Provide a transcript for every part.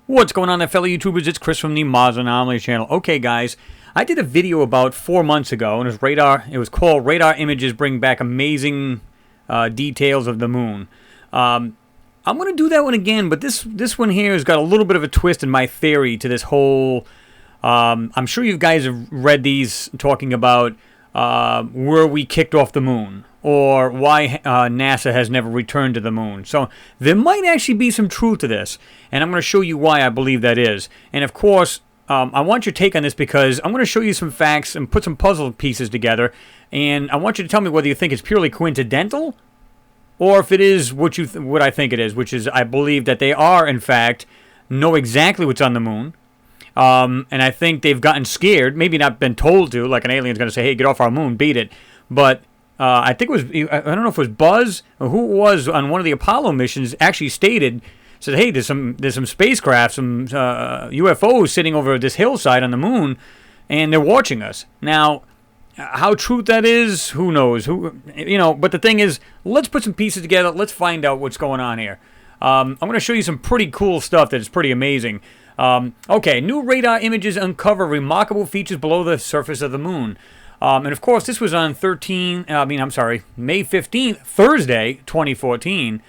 What's going on there, fellow YouTubers? It's Chris from the Msss Anomalies channel. Okay, guys, I did a video about 4 months ago, and it was called Radar Images Bring Back Amazing Details of the Moon. I'm going to do that one again, but this one here has got a little bit of a twist in my theory to this whole... I'm sure you guys have read these talking about where we kicked off the moon, or why NASA has never returned to the moon. So there might actually be some truth to this, and I'm going to show you why I believe that is. And of course, I want your take on this because I'm going to show you some facts and put some puzzle pieces together, and I want you to tell me whether you think it's purely coincidental or if it is what I think it is, which is I believe that they are, in fact, know exactly what's on the moon. And I think they've gotten scared, maybe not been told to, like an alien's going to say, hey, get off our moon, beat it. But I think it was, I don't know if it was Buzz or who it was on one of the Apollo missions actually said, hey, there's some spacecraft, some UFOs sitting over this hillside on the moon, and they're watching us. Now, how true that is, who knows? But the thing is, let's put some pieces together. Let's find out what's going on here. I'm going to show you some pretty cool stuff that is pretty amazing. Okay, new radar images uncover remarkable features below the surface of the moon. And of course, this was on May 15th, Thursday, 2014.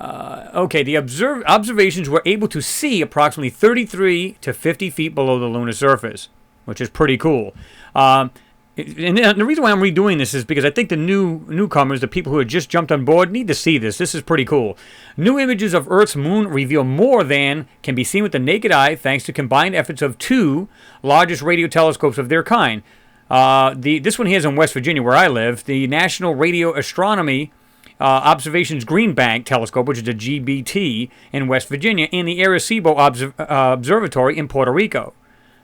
Okay, the observations were able to see approximately 33 to 50 feet below the lunar surface, which is pretty cool. And the reason why I'm redoing this is because I think the newcomers, the people who had just jumped on board, need to see this. This is pretty cool. New images of Earth's moon reveal more than can be seen with the naked eye thanks to combined efforts of two largest radio telescopes of their kind. This one here is in West Virginia, where I live. The National Radio Astronomy Observations Green Bank Telescope, which is a GBT in West Virginia, and the Arecibo Observatory in Puerto Rico.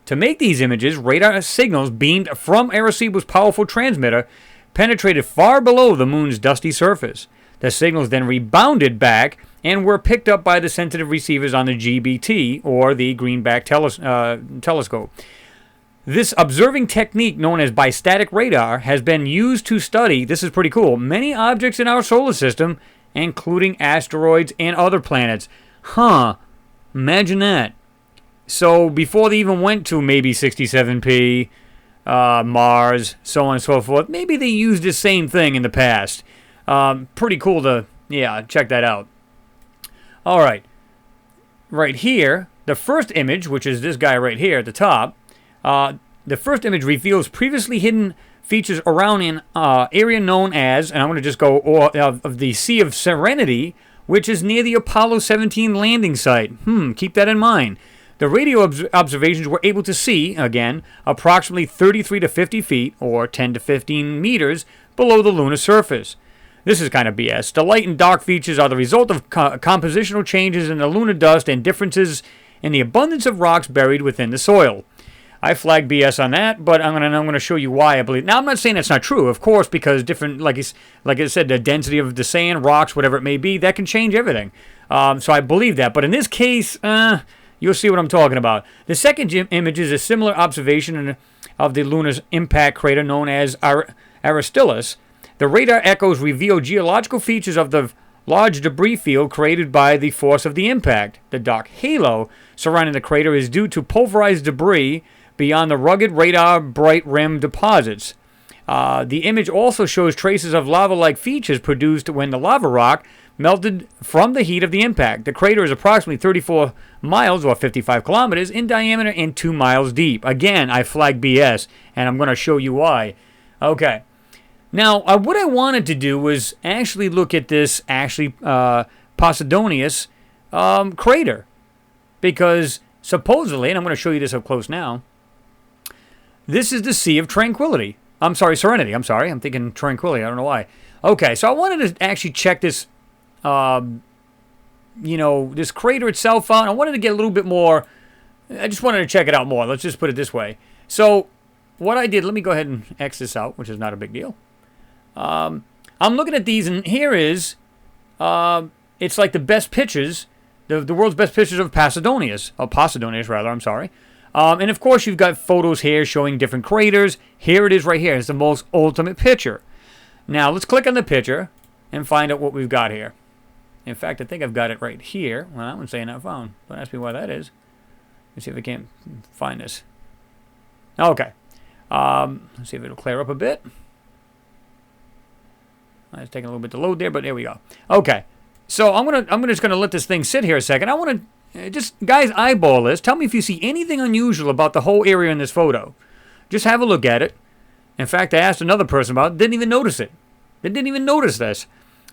To make these images, radar signals beamed from Arecibo's powerful transmitter penetrated far below the moon's dusty surface. The signals then rebounded back and were picked up by the sensitive receivers on the GBT, or the Greenback telescope. This observing technique, known as bistatic radar, has been used to study, this is pretty cool, many objects in our solar system, including asteroids and other planets. Imagine that. So before they even went to maybe 67P, Mars, so on and so forth, maybe they used the same thing in the past. Pretty cool to, check that out. All right. Right here, the first image, which is this guy right here at the top, the first image reveals previously hidden features around an area known as, and I'm going to just go, of the Sea of Serenity, which is near the Apollo 17 landing site. Keep that in mind. The radio observations were able to see, again, approximately 33 to 50 feet, or 10 to 15 meters, below the lunar surface. This is kind of BS. The light and dark features are the result of compositional changes in the lunar dust and differences in the abundance of rocks buried within the soil. I flagged BS on that, but I'm going to show you why I believe. Now, I'm not saying that's not true, of course, because different, like I said, the density of the sand, rocks, whatever it may be, that can change everything. So I believe that. But in this case, you'll see what I'm talking about. The second image is a similar observation of the lunar's impact crater known as Aristillus. The radar echoes reveal geological features of the large debris field created by the force of the impact. The dark halo surrounding the crater is due to pulverized debris beyond the rugged radar bright rim deposits. The image also shows traces of lava-like features produced when the lava rock melted from the heat of the impact. The crater is approximately 34 miles, or 55 kilometers, in diameter and 2 miles deep. Again, I flagged BS, and I'm going to show you why. Okay. Now, what I wanted to do was actually look at this Posidonius crater. Because supposedly, and I'm going to show you this up close now, this is the Sea of Tranquility. Serenity. I'm thinking Tranquility. I don't know why. Okay, so I wanted to actually check this this crater itself out. I wanted to get a little bit more. I just wanted to check it out more. Let's just put it this way. So what I did, let me go ahead and X this out, which is not a big deal. I'm looking at these, and here is, it's like the best pictures, the world's best pictures of Posidonius, and of course you've got photos here showing different craters. Here it is right here. It's the most ultimate picture. Now let's click on the picture and find out what we've got here. In fact, I think I've got it right here. Well, that one's saying not found. Don't ask me why that is. Let's see if I can't find this. Okay. Let's see if it'll clear up a bit. It's taking a little bit to load there, but there we go. Okay. So I'm just gonna let this thing sit here a second. I want to just, guys, eyeball this. Tell me if you see anything unusual about the whole area in this photo. Just have a look at it. In fact, I asked another person about it. Didn't even notice it. They didn't even notice this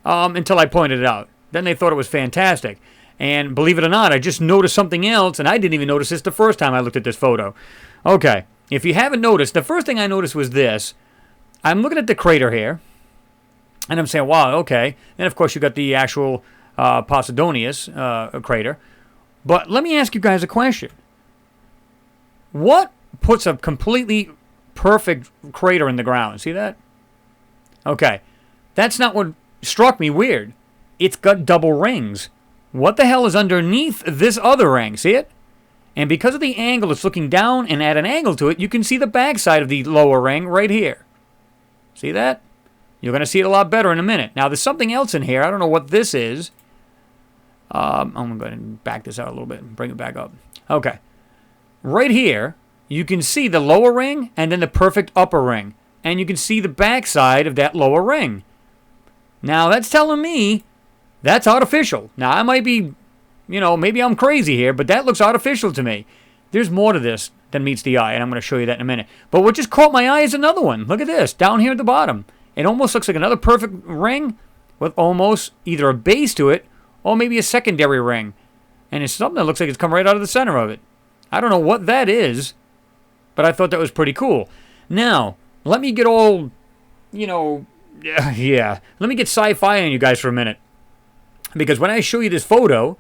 until I pointed it out. Then they thought it was fantastic. And believe it or not, I just noticed something else, and I didn't even notice this the first time I looked at this photo. Okay. If you haven't noticed, the first thing I noticed was this. I'm looking at the crater here. And I'm saying, wow, okay. And, of course, you got the actual Posidonius crater. But let me ask you guys a question. What puts a completely perfect crater in the ground? See that? Okay. That's not what struck me weird. It's got double rings. What the hell is underneath this other ring? See it? And because of the angle, it's looking down, and at an angle to it, you can see the backside of the lower ring right here. See that? You're going to see it a lot better in a minute. Now, there's something else in here. I don't know what this is. I'm going to go ahead and back this out a little bit and bring it back up. Okay. Right here, you can see the lower ring and then the perfect upper ring. And you can see the backside of that lower ring. Now, that's telling me that's artificial. Now, I might be, maybe I'm crazy here, but that looks artificial to me. There's more to this than meets the eye, and I'm going to show you that in a minute. But what just caught my eye is another one. Look at this, down here at the bottom. It almost looks like another perfect ring with almost either a base to it or maybe a secondary ring. And it's something that looks like it's come right out of the center of it. I don't know what that is, but I thought that was pretty cool. Now, let me get all, yeah. Let me get sci-fi on you guys for a minute. Because when I show you this photo,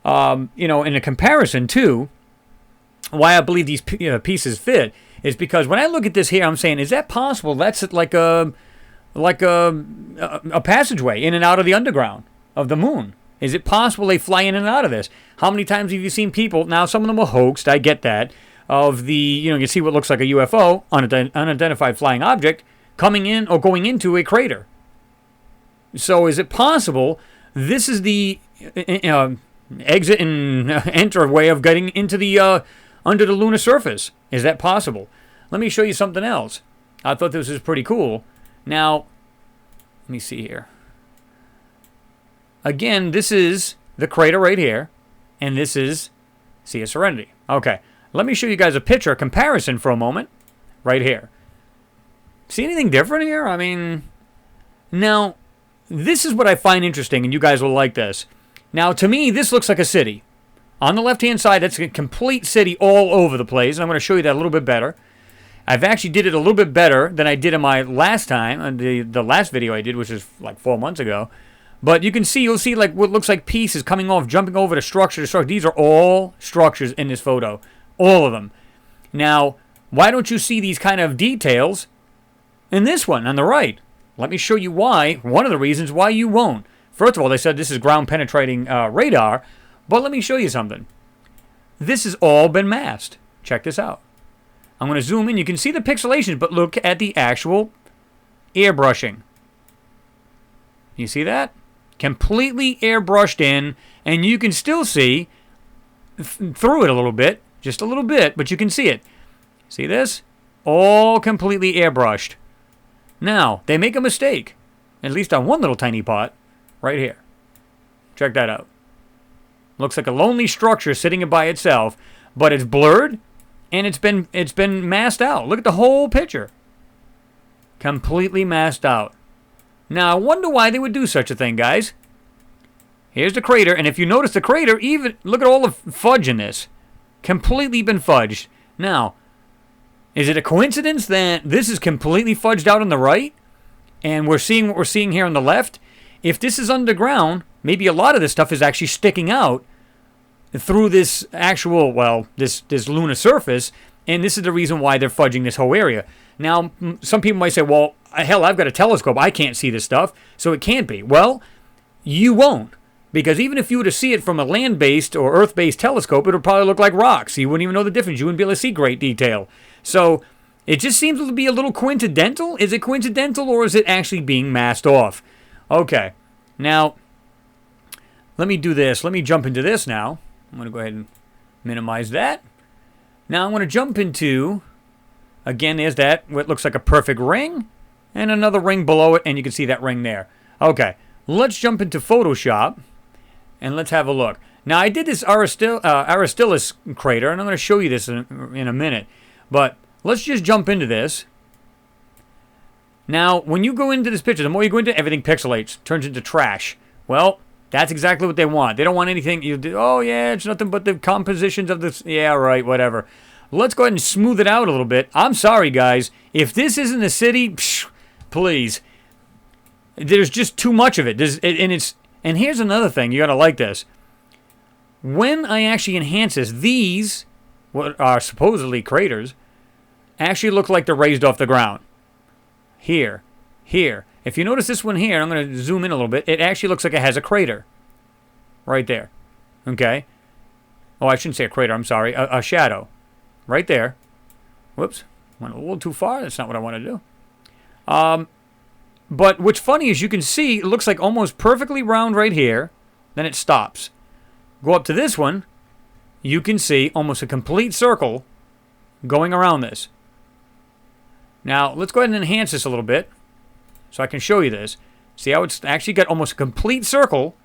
in a comparison to why I believe these pieces fit, is because when I look at this here, I'm saying, is that possible? That's like a passageway in and out of the underground of the moon. Is it possible they fly in and out of this? How many times have you seen people, now some of them were hoaxed, I get that, of the, you see what looks like a UFO, unidentified flying object, coming in or going into a crater. So is it possible this is the exit and enter way of getting into the under the lunar surface? Is that possible? Let me show you something else. I thought this was pretty cool. Now, let me see here. Again, this is the crater right here, and this is Sea of Serenity. Okay, let me show you guys a picture, a comparison for a moment, right here. See anything different here? I mean, now, this is what I find interesting, and you guys will like this. Now, to me, this looks like a city. On the left-hand side, that's a complete city all over the place, and I'm going to show you that a little bit better. I've actually did it a little bit better than I did in my last time, the last video I did, which is like 4 months ago. But you'll see like what looks like pieces coming off, jumping over to structure to structure. These are all structures in this photo. All of them. Now, why don't you see these kind of details in this one on the right? Let me show you why. One of the reasons why you won't. First of all, they said this is ground-penetrating radar. But let me show you something. This has all been masked. Check this out. I'm going to zoom in. You can see the pixelations, but look at the actual airbrushing. You see that? Completely airbrushed in, and you can still see through it a little bit. Just a little bit, but you can see it. See this? All completely airbrushed. Now, they make a mistake. At least on one little tiny pot. Right here. Check that out. Looks like a lonely structure sitting by itself, but it's blurred and it's been masked out. Look at the whole picture. Completely masked out. Now, I wonder why they would do such a thing, guys. Here's the crater, and if you notice the crater, even look at all the fudge in this. Completely been fudged. Now, is it a coincidence that this is completely fudged out on the right, and we're seeing what we're seeing here on the left? If this is underground, maybe a lot of this stuff is actually sticking out through this actual, well, this lunar surface, and this is the reason why they're fudging this whole area. Now, some people might say, well, hell, I've got a telescope. I can't see this stuff, so it can't be. Well, you won't, because even if you were to see it from a land-based or Earth-based telescope, it would probably look like rocks. You wouldn't even know the difference. You wouldn't be able to see great detail. So it just seems to be a little coincidental. Is it coincidental, or is it actually being masked off? Okay, now, let me do this. Let me jump into this now. I'm going to go ahead and minimize that. Now I'm going to jump into, again, there's that, what looks like a perfect ring, and another ring below it, and you can see that ring there. Okay, let's jump into Photoshop, and let's have a look. Now, I did this Aristillus crater, and I'm going to show you this in a minute, but let's just jump into this. Now, when you go into this picture, the more you go into it, everything pixelates, turns into trash. Well, that's exactly what they want. They don't want anything. You do, oh, yeah, it's nothing but the compositions of this. Yeah, right, whatever. Let's go ahead and smooth it out a little bit. I'm sorry, guys. If this isn't a city, psh, please. There's just too much of it. And here's another thing. You got to like this. When I actually enhance this, these, what are supposedly craters, actually look like they're raised off the ground. Here. If you notice this one here, I'm going to zoom in a little bit, it actually looks like it has a crater. Right there. Okay? Oh, I shouldn't say a crater, I'm sorry. A shadow. Right there. Whoops. Went a little too far. That's not what I want to do. But what's funny is you can see it looks like almost perfectly round right here. Then it stops. Go up to this one. You can see almost a complete circle going around this. Now, let's go ahead and enhance this a little bit so I can show you this. See how it's actually got almost a complete circle,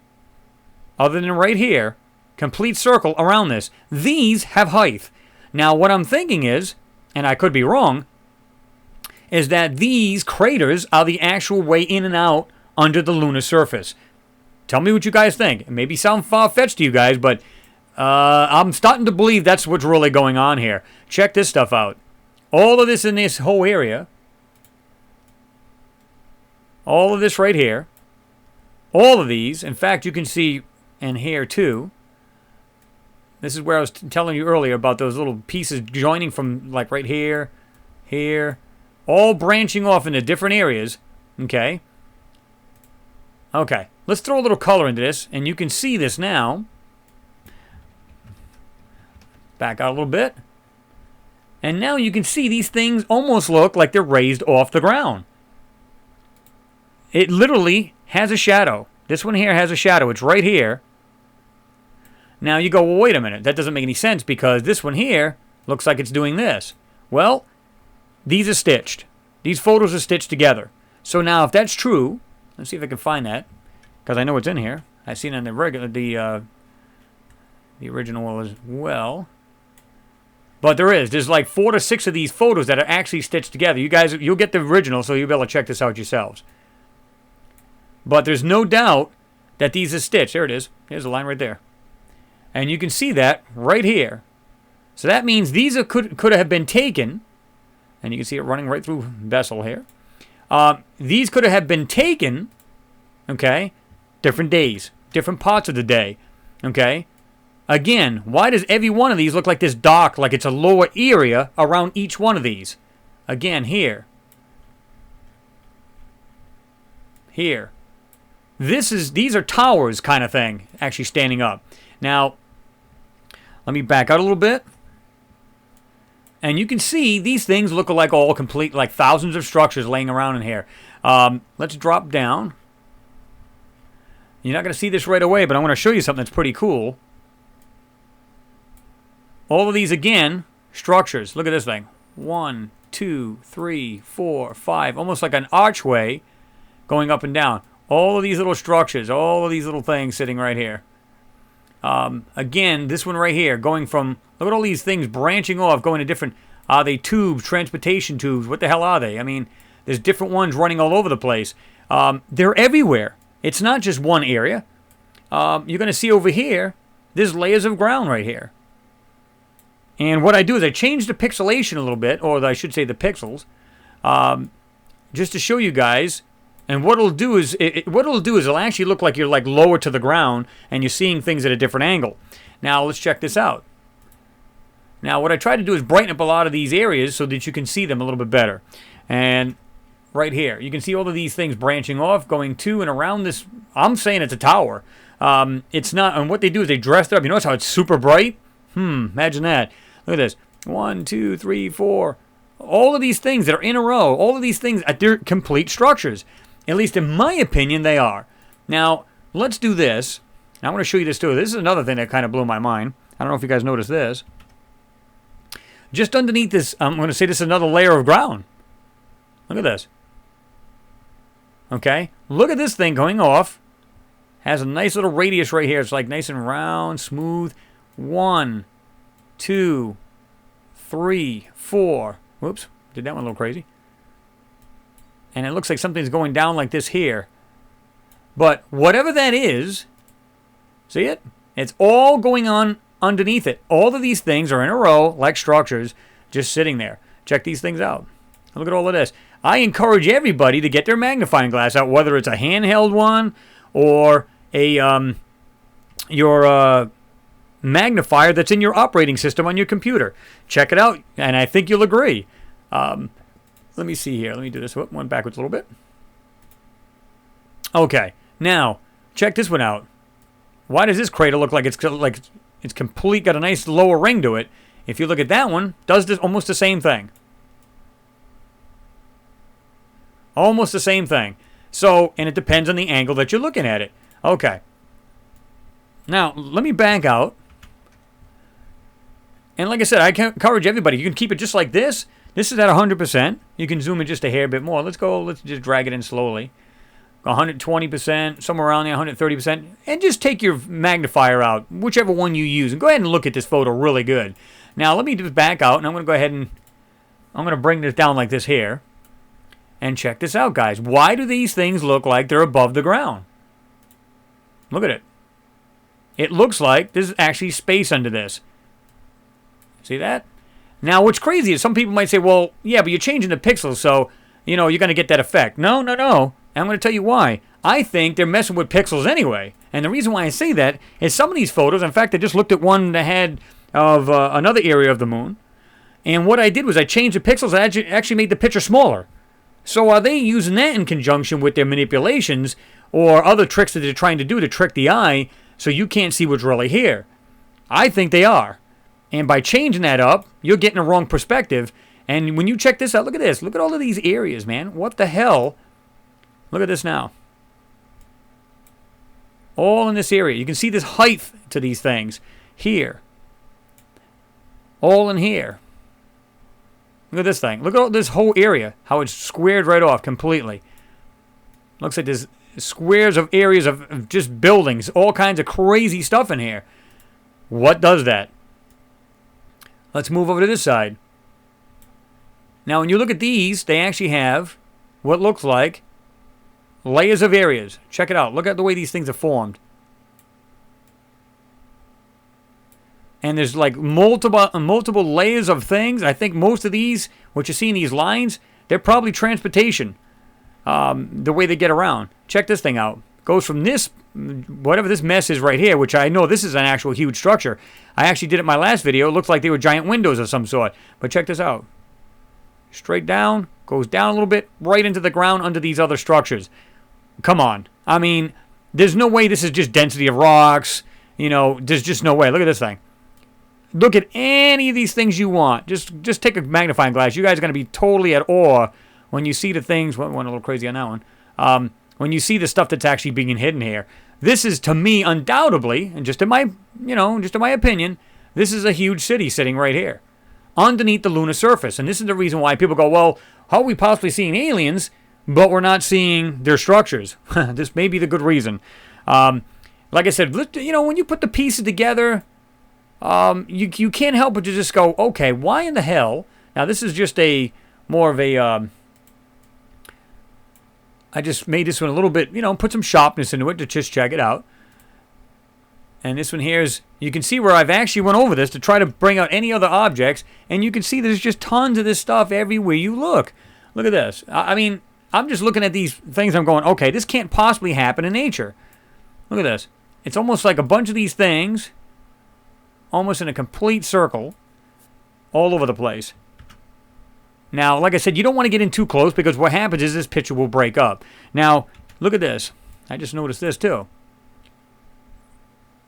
other than right here, complete circle around this. These have height. Now, what I'm thinking is, and I could be wrong, is that these craters are the actual way in and out under the lunar surface. Tell me what you guys think. It may sound far-fetched to you guys, but I'm starting to believe that's what's really going on here. Check this stuff out. All of this in this whole area. All of this right here. All of these. In fact, you can see in here too. This is where I was telling you earlier about those little pieces joining from like right here, here. All branching off into different areas. Okay. Okay. Let's throw a little color into this. And you can see this now. Back out a little bit. And now you can see these things almost look like they're raised off the ground. It literally has a shadow. This one here has a shadow. It's right here. Now you go, well, wait a minute. That doesn't make any sense because this one here looks like it's doing this. Well, these are stitched. These photos are stitched together. So now if that's true, let's see if I can find that because I know it's in here. I've seen it in the original as well. But there's like 4 to 6 of these photos that are actually stitched together. You guys, you'll get the original, so you'll be able to check this out yourselves. But there's no doubt that these are stitched. There it is. There's a line right there. And you can see that right here. So that means these could have been taken, and you can see it running right through Bessel here. These could have been taken, okay, different days, different parts of the day, okay. Again, why does every one of these look like this dark, like it's a lower area around each one of these? Again, here. Here. These are towers kind of thing, actually standing up. Now, let me back out a little bit. And you can see these things look like all complete, like thousands of structures laying around in here. Let's drop down. You're not going to see this right away, but I want to show you something that's pretty cool. All of these, again, structures. Look at this thing. 1, 2, 3, 4, 5. Almost like an archway going up and down. All of these little structures. All of these little things sitting right here. Again, this one right here. Going from... Look at all these things branching off. Going to different... Are they tubes? Transportation tubes? What the hell are they? I mean, there's different ones running all over the place. They're everywhere. It's not just one area. You're going to see over here, there's layers of ground right here. And what I do is I change the pixelation a little bit, or I should say the pixels, just to show you guys. And what it'll do is it'll actually look like you're like lower to the ground, and you're seeing things at a different angle. Now let's check this out. Now what I try to do is brighten up a lot of these areas so that you can see them a little bit better. And right here, you can see all of these things branching off, going to and around this. I'm saying it's a tower. It's not. And what they do is they dress it up. You notice how it's super bright? Imagine that. Look at this. 1, 2, 3, 4. All of these things that are in a row, all of these things, they're complete structures. At least in my opinion, they are. Now, let's do this. Now I want to show you this too. This is another thing that kind of blew my mind. I don't know if you guys noticed this. Just underneath this, I'm going to say this is another layer of ground. Look at this. Okay? Look at this thing going off. Has a nice little radius right here. It's like nice and round, smooth. 1, 2, 3, 4. Whoops. Did that one a little crazy. And it looks like something's going down like this here. But whatever that is, see it? It's all going on underneath it. All of these things are in a row, like structures, just sitting there. Check these things out. Look at all of this. I encourage everybody to get their magnifying glass out, whether it's a handheld one or a your magnifier that's in your operating system on your computer. Check it out, and I think you'll agree. Let me see here. Let me do this. Whoop, one backwards a little bit. Okay, now check this one out. Why does this crater look like it's complete? Got a nice lower ring to it. If you look at that one, does this almost the same thing. Almost the same thing. So, and it depends on the angle that you're looking at it. Okay. Now, let me back out. And like I said, I encourage everybody. You can keep it just like this. This is at 100%. You can zoom in just a hair bit more. Let's just drag it in slowly. 120%, somewhere around there, 130%. And just take your magnifier out, whichever one you use. And go ahead and look at this photo really good. Now, let me just back out, and I'm going to go ahead and I'm going to bring this down like this here. And check this out, guys. Why do these things look like they're above the ground? Look at it. It looks like there's actually space under this. See that? Now, what's crazy is some people might say, well, yeah, but you're changing the pixels, so, you're going to get that effect. No. And I'm going to tell you why. I think they're messing with pixels anyway. And the reason why I say that is some of these photos, in fact, I just looked at one that had of another area of the moon. And what I did was I changed the pixels. I actually made the picture smaller. So are they using that in conjunction with their manipulations or other tricks that they're trying to do to trick the eye so you can't see what's really here? I think they are. And by changing that up, you're getting a wrong perspective. And when you check this out, look at this. Look at all of these areas, man. What the hell? Look at this now. All in this area. You can see this height to these things. Here. All in here. Look at this thing. Look at all this whole area. How it's squared right off completely. Looks like there's squares of areas of just buildings. All kinds of crazy stuff in here. What does that? Let's move over to this side. Now, when you look at these, they actually have what looks like layers of areas. Check it out. Look at the way these things are formed. And there's like multiple layers of things. I think most of these, what you see in these lines, they're probably transportation. The way they get around. Check this thing out. Goes from this, whatever this mess is right here, which I know this is an actual huge structure. I actually did it in my last video. It looks like they were giant windows of some sort. But check this out. Straight down, goes down a little bit, right into the ground under these other structures. Come on. I mean, there's no way this is just density of rocks. There's just no way. Look at this thing. Look at any of these things you want. Just take a magnifying glass. You guys are going to be totally at awe when you see the things. Went a little crazy on that one. When you see the stuff that's actually being hidden here. This is, to me, undoubtedly, and just in my opinion, this is a huge city sitting right here, underneath the lunar surface. And this is the reason why people go, well, how are we possibly seeing aliens, but we're not seeing their structures? This may be the good reason. Like I said, when you put the pieces together, you can't help but to just go, okay, why in the hell? Now, this is just more of a, I just made this one a little bit, put some sharpness into it to just check it out. And this one here is, you can see where I've actually went over this to try to bring out any other objects. And you can see there's just tons of this stuff everywhere you look. Look at this. I mean, I'm just looking at these things. I'm going, okay, this can't possibly happen in nature. Look at this. It's almost like a bunch of these things, almost in a complete circle, all over the place. Now, like I said, you don't want to get in too close because what happens is this picture will break up. Now, look at this. I just noticed this too.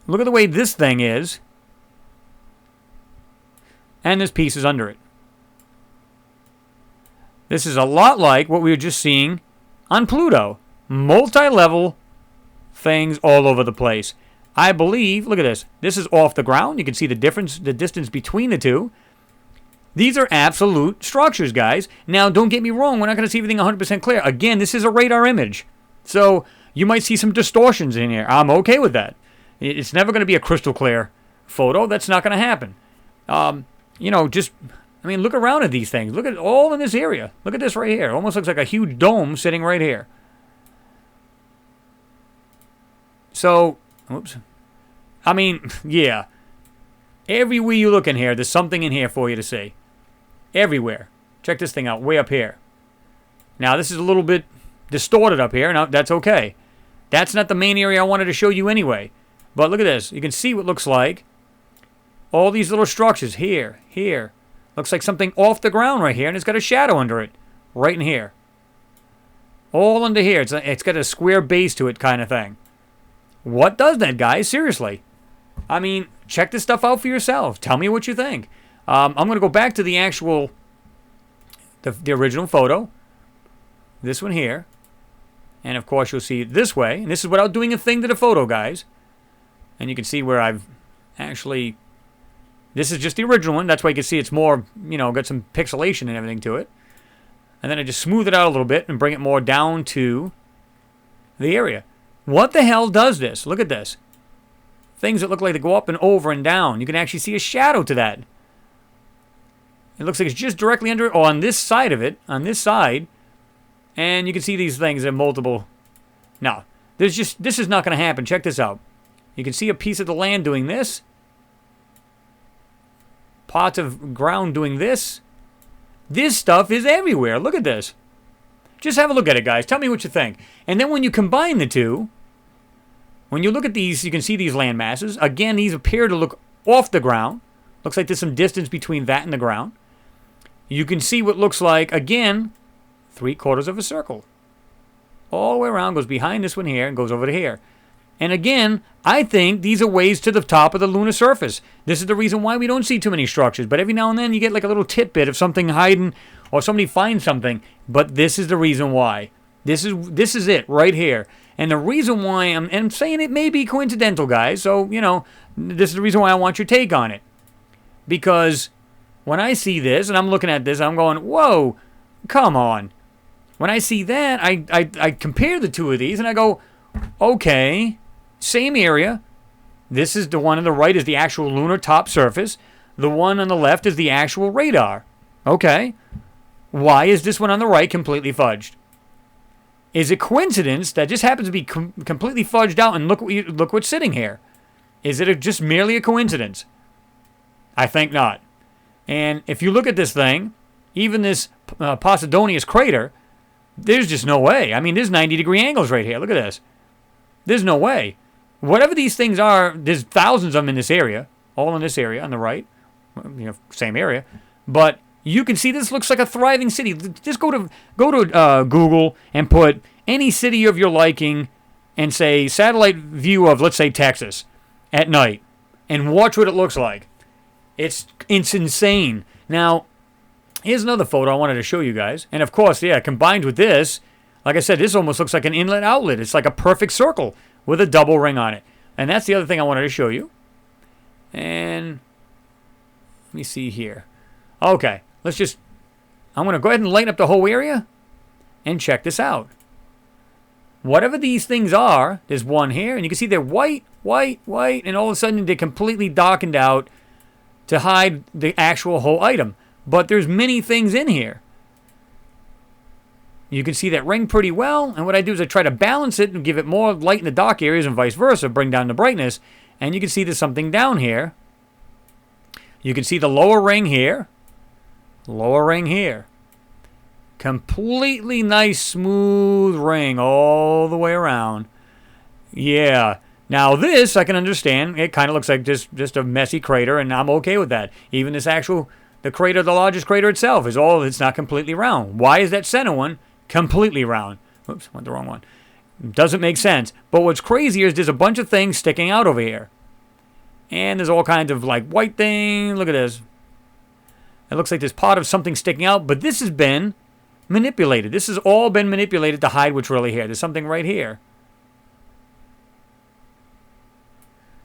Look at the way this thing is. And this piece is under it. This is a lot like what we were just seeing on Pluto. Multi-level things all over the place. I believe, look at this. This is off the ground. You can see the difference, the distance between the two. These are absolute structures, guys. Now, don't get me wrong. We're not going to see everything 100% clear. Again, this is a radar image. So you might see some distortions in here. I'm okay with that. It's never going to be a crystal clear photo. That's not going to happen. You know, just, I mean, look around at these things. Look at all in this area. Look at this right here. It almost looks like a huge dome sitting right here. So, oops. I mean, yeah. Everywhere you look in here, there's something in here for you to see. Everywhere. Check this thing out, way up here. Now, this is a little bit distorted up here. Now, that's okay. That's not the main area I wanted to show you anyway. But look at this. You can see what it looks like. All these little structures here, here. Looks like something off the ground right here, and it's got a shadow under it. Right in here. All under here. It's got a square base to it kind of thing. What does that, guys? Seriously. I mean, check this stuff out for yourself. Tell me what you think. I'm going to go back to the actual, the original photo. This one here. And, of course, you'll see it this way. And this is without doing a thing to the photo, guys. And you can see where I've actually... This is just the original one. That's why you can see it's more, you know, got some pixelation and everything to it. And then I just smooth it out a little bit and bring it more down to the area. What the hell does this? Look at this. Things that look like they go up and over and down. You can actually see a shadow to that. It looks like it's just directly under it, or on this side of it, on this side. And you can see these things in multiple. No, this is not going to happen. Check this out. You can see a piece of the land doing this. Parts of ground doing this. This stuff is everywhere. Look at this. Just have a look at it, guys. Tell me what you think. And then when you combine the two, when you look at these, you can see these land masses. Again, these appear to look off the ground. Looks like there's some distance between that and the ground. You can see what looks like, again, 3/4 of a circle. All the way around, goes behind this one here, and goes over to here. And again, I think these are ways to the top of the lunar surface. This is the reason why we don't see too many structures. But every now and then you get like a little tidbit of something hiding, or somebody finds something. But this is the reason why. This is it right here. And the reason why I'm saying it may be coincidental, guys. So, you know, this is the reason why I want your take on it. Because when I see this, and I'm looking at this, I'm going, whoa, come on. When I see that, I compare the two of these, and I go, okay, same area. This is the one on the right is the actual lunar top surface. The one on the left is the actual radar. Okay. Why is this one on the right completely fudged? Is it coincidence that just happens to be completely fudged out, and look what's sitting here? Is it just merely a coincidence? I think not. And if you look at this thing, even this Posidonius crater, there's just no way. I mean, there's 90-degree angles right here. Look at this. There's no way. Whatever these things are, there's thousands of them in this area, all in this area on the right, you know, same area. But you can see this looks like a thriving city. Just go to Google and put any city of your liking and say satellite view of, let's say, Texas at night, and watch what it looks like. It's insane. Now, here's another photo I wanted to show you guys. And of course, yeah, combined with this, like I said, this almost looks like an inlet outlet. It's like a perfect circle with a double ring on it. And that's the other thing I wanted to show you. And let me see here. Okay, I'm going to go ahead and lighten up the whole area and check this out. Whatever these things are, there's one here, and you can see they're white, white, white, and all of a sudden they're completely darkened out to hide the actual whole item. But there's many things in here. You can see that ring pretty well, and what I do is I try to balance it and give it more light in the dark areas and vice versa, bring down the brightness, and you can see there's something down here. You can see the lower ring here, lower ring here. Completely nice, smooth ring all the way around. Yeah. Now this, I can understand. It kind of looks like just a messy crater, and I'm okay with that. Even this the crater, the largest crater itself, it's not completely round. Why is that center one completely round? Oops, went the wrong one. Doesn't make sense. But what's crazy is there's a bunch of things sticking out over here. And there's all kinds of like white things. Look at this. It looks like there's part of something sticking out, but this has been manipulated. This has all been manipulated to hide what's really here. There's something right here.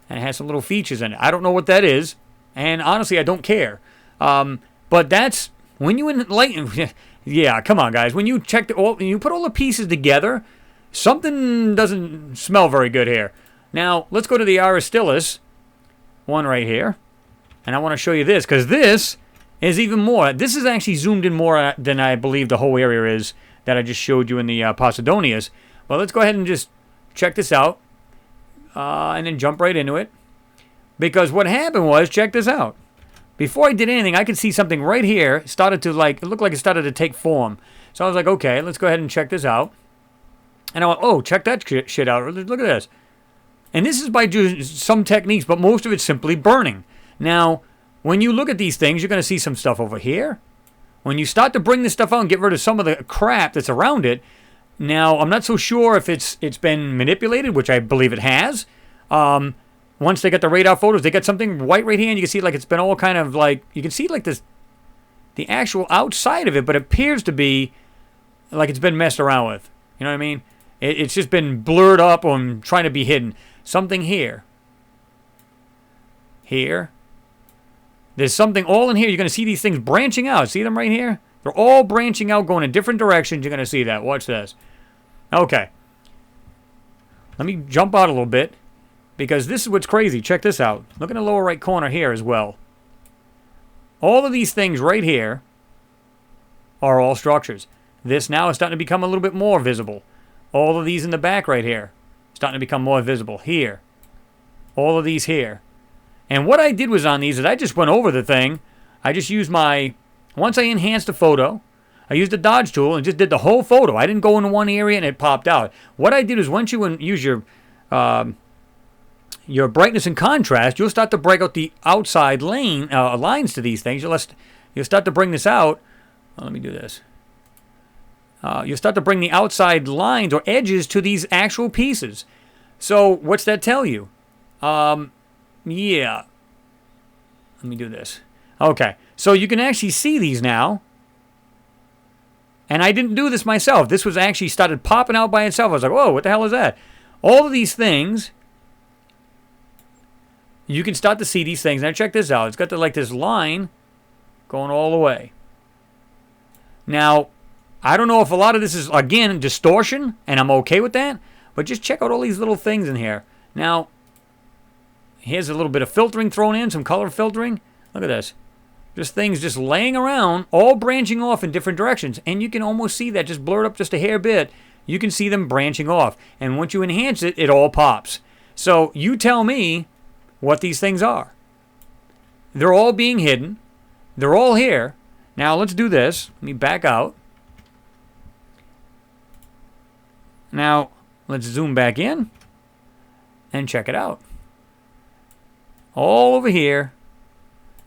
And it has some little features in it. I don't know what that is. And honestly, I don't care. But that's when you enlighten. Yeah, come on, guys. When you check when you put all the pieces together, something doesn't smell very good here. Now, let's go to the Aristylis one right here. And I want to show you this, because this is even more. This is actually zoomed in more than I believe the whole area is that I just showed you in the Posidonius. Well, let's go ahead and just check this out. And then jump right into it. Because what happened was, check this out. Before I did anything, I could see something right here started to it looked like it started to take form. So I was like, okay, let's go ahead and check this out. And I went, oh, check that shit out. Look at this. And this is by some techniques, but most of it's simply burning. Now, when you look at these things, you're going to see some stuff over here. When you start to bring this stuff out and get rid of some of the crap that's around it, now, I'm not so sure if it's been manipulated, which I believe it has. Once they get the radar photos, they got something white right here, and you can see like it's been all kind of like, you can see like this, the actual outside of it, but it appears to be like it's been messed around with. You know what I mean? It's just been blurred up or trying to be hidden. Something here. Here. There's something all in here. You're going to see these things branching out. See them right here? They're all branching out, going in different directions. You're going to see that. Watch this. Okay. Let me jump out a little bit, because this is what's crazy. Check this out. Look in the lower right corner here as well. All of these things right here are all structures. This now is starting to become a little bit more visible. All of these in the back right here starting to become more visible. Here. All of these here. And what I did was on these is I just went over the thing. I just used once I enhanced the photo, I used the dodge tool and just did the whole photo. I didn't go into one area and it popped out. What I did is once you use your brightness and contrast, you'll start to break out the outside lines to these things. You'll start to bring this out. Let me do this. You'll start to bring the outside lines or edges to these actual pieces. So what's that tell you? Yeah. Let me do this. Okay. So you can actually see these now. And I didn't do this myself. This was actually started popping out by itself. I was like, whoa, what the hell is that? All of these things, you can start to see these things. Now check this out. It's got this line going all the way. Now, I don't know if a lot of this is, again, distortion, and I'm okay with that. But just check out all these little things in here. Now, here's a little bit of filtering thrown in, some color filtering. Look at this. Just things just laying around, all branching off in different directions. And you can almost see that just blurred up just a hair bit. You can see them branching off. And once you enhance it, it all pops. So you tell me what these things are. They're all being hidden. They're all here. Now let's do this. Let me back out. Now let's zoom back in and check it out. All over here.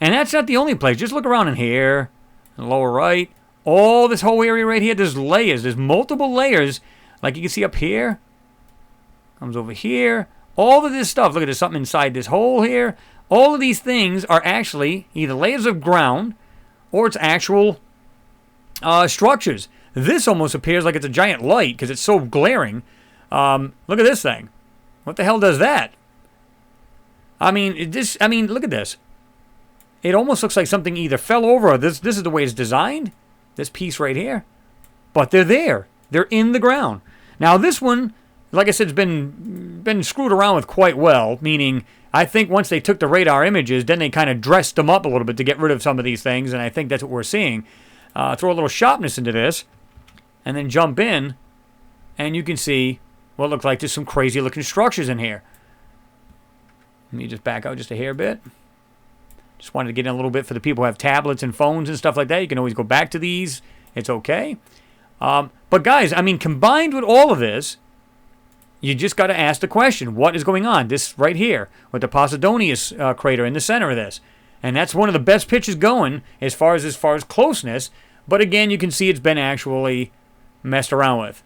And that's not the only place. Just look around in here, in the lower right. All this whole area right here, there's layers. There's multiple layers. Like you can see up here. Comes over here. All of this stuff. Look at there's something inside this hole here. All of these things are actually either layers of ground or it's actual structures. This almost appears like it's a giant light because it's so glaring. Look at this thing. What the hell does that? I mean, look at this. It almost looks like something either fell over or this is the way it's designed. This piece right here. But they're there. They're in the ground. Now this one, like I said, has been screwed around with quite well. Meaning, I think once they took the radar images, then they kind of dressed them up a little bit to get rid of some of these things. And I think that's what we're seeing. Throw a little sharpness into this. And then jump in. And you can see what looks like just some crazy looking structures in here. Let me just back out just a hair bit. Just wanted to get in a little bit for the people who have tablets and phones and stuff like that. You can always go back to these. It's okay. But guys, I mean, combined with all of this, you just got to ask the question, what is going on? This right here with the Posidonius crater in the center of this. And that's one of the best pictures going as far as closeness. But again, you can see it's been actually messed around with.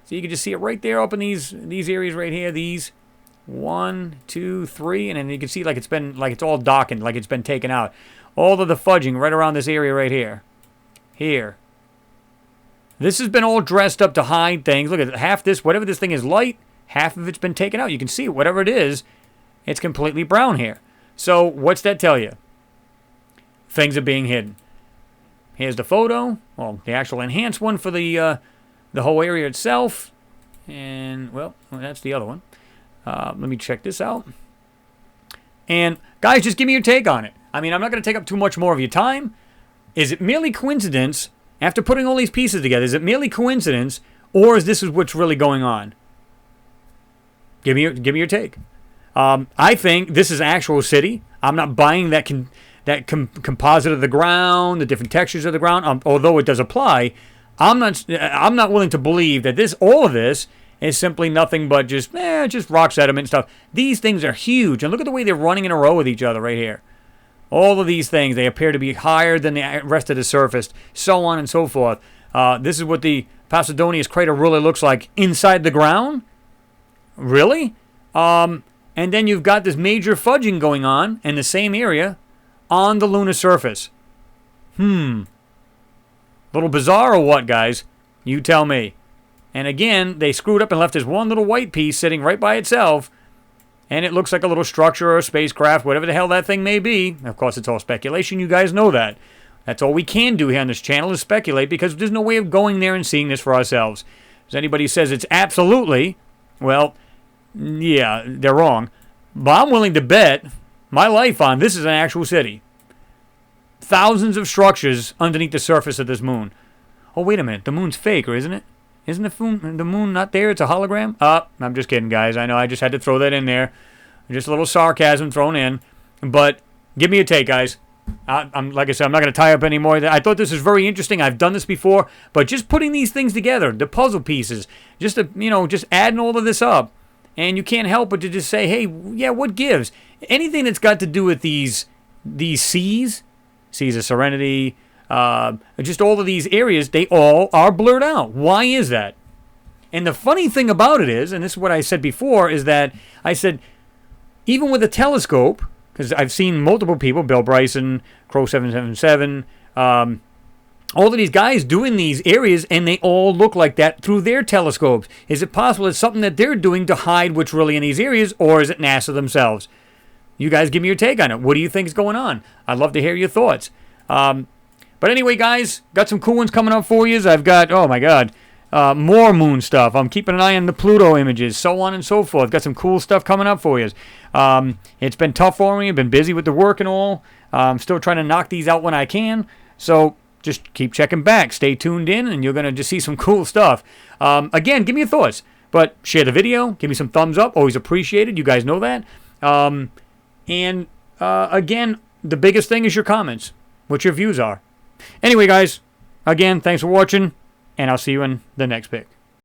So you can just see it right there up in these areas right here. These 1, 2, 3, and then you can see like it's all darkened, like it's been taken out. All of the fudging right around this area right here. Here. This has been all dressed up to hide things. Look at half this, whatever this thing is light, half of it's been taken out. You can see whatever it is It's completely brown here. So what's that tell you? Things are being hidden. Here's the photo. Well, the actual enhanced one for the whole area itself. And, well, that's the other one. Let me check this out. And, guys, just give me your take on it. I mean, I'm not going to take up too much more of your time. Is it merely coincidence, after putting all these pieces together, is it merely coincidence, or is this what's really going on? Give me your take. I think this is an actual city. I'm not buying that composite of the ground, the different textures of the ground. Although it does apply, I'm not willing to believe that all of this is simply nothing but just rock sediment and stuff. These things are huge, and look at the way they're running in a row with each other right here. All of these things, they appear to be higher than the rest of the surface, so on and so forth. This is what the Pasidonius crater really looks like inside the ground. Really? And then you've got this major fudging going on in the same area on the lunar surface. Little bizarre or what, guys? You tell me. And again, they screwed up and left this one little white piece sitting right by itself, and it looks like a little structure or a spacecraft, whatever the hell that thing may be. Of course, it's all speculation. You guys know that. That's all we can do here on this channel is speculate, because there's no way of going there and seeing this for ourselves. If anybody says it's absolutely, well, yeah, they're wrong. But I'm willing to bet my life on this is an actual city. Thousands of structures underneath the surface of this moon. Oh, wait a minute. The moon's fake, or isn't it? Isn't the moon not there? It's a hologram? I'm just kidding, guys. I know I just had to throw that in there. Just a little sarcasm thrown in. But give me a take, guys. I'm like I said, I'm not going to tie up any more. I thought this was very interesting. I've done this before. But just putting these things together, the puzzle pieces, just adding all of this up. And you can't help but to just say, hey, yeah, what gives? Anything that's got to do with these seas of serenity, just all of these areas, they all are blurred out. Why is that? And the funny thing about it is, and this is what I said before, is that I said, even with a telescope, because I've seen multiple people, Bill Bryson, Crow 777, all of these guys doing these areas, and they all look like that through their telescopes. Is it possible it's something that they're doing to hide what's really in these areas, or is it NASA themselves? You guys give me your take on it. What do you think is going on? I'd love to hear your thoughts. But anyway, guys, got some cool ones coming up for you. I've got, oh my God, more moon stuff. I'm keeping an eye on the Pluto images, so on and so forth. Got some cool stuff coming up for you. It's been tough for me. I've been busy with the work and all. I'm still trying to knock these out when I can. So just keep checking back. Stay tuned in, and you're going to just see some cool stuff. Again, give me your thoughts. But share the video. Give me some thumbs up. Always appreciated. You guys know that. And again, the biggest thing is your comments. What your views are. Anyway, guys, again, thanks for watching, and I'll see you in the next pick.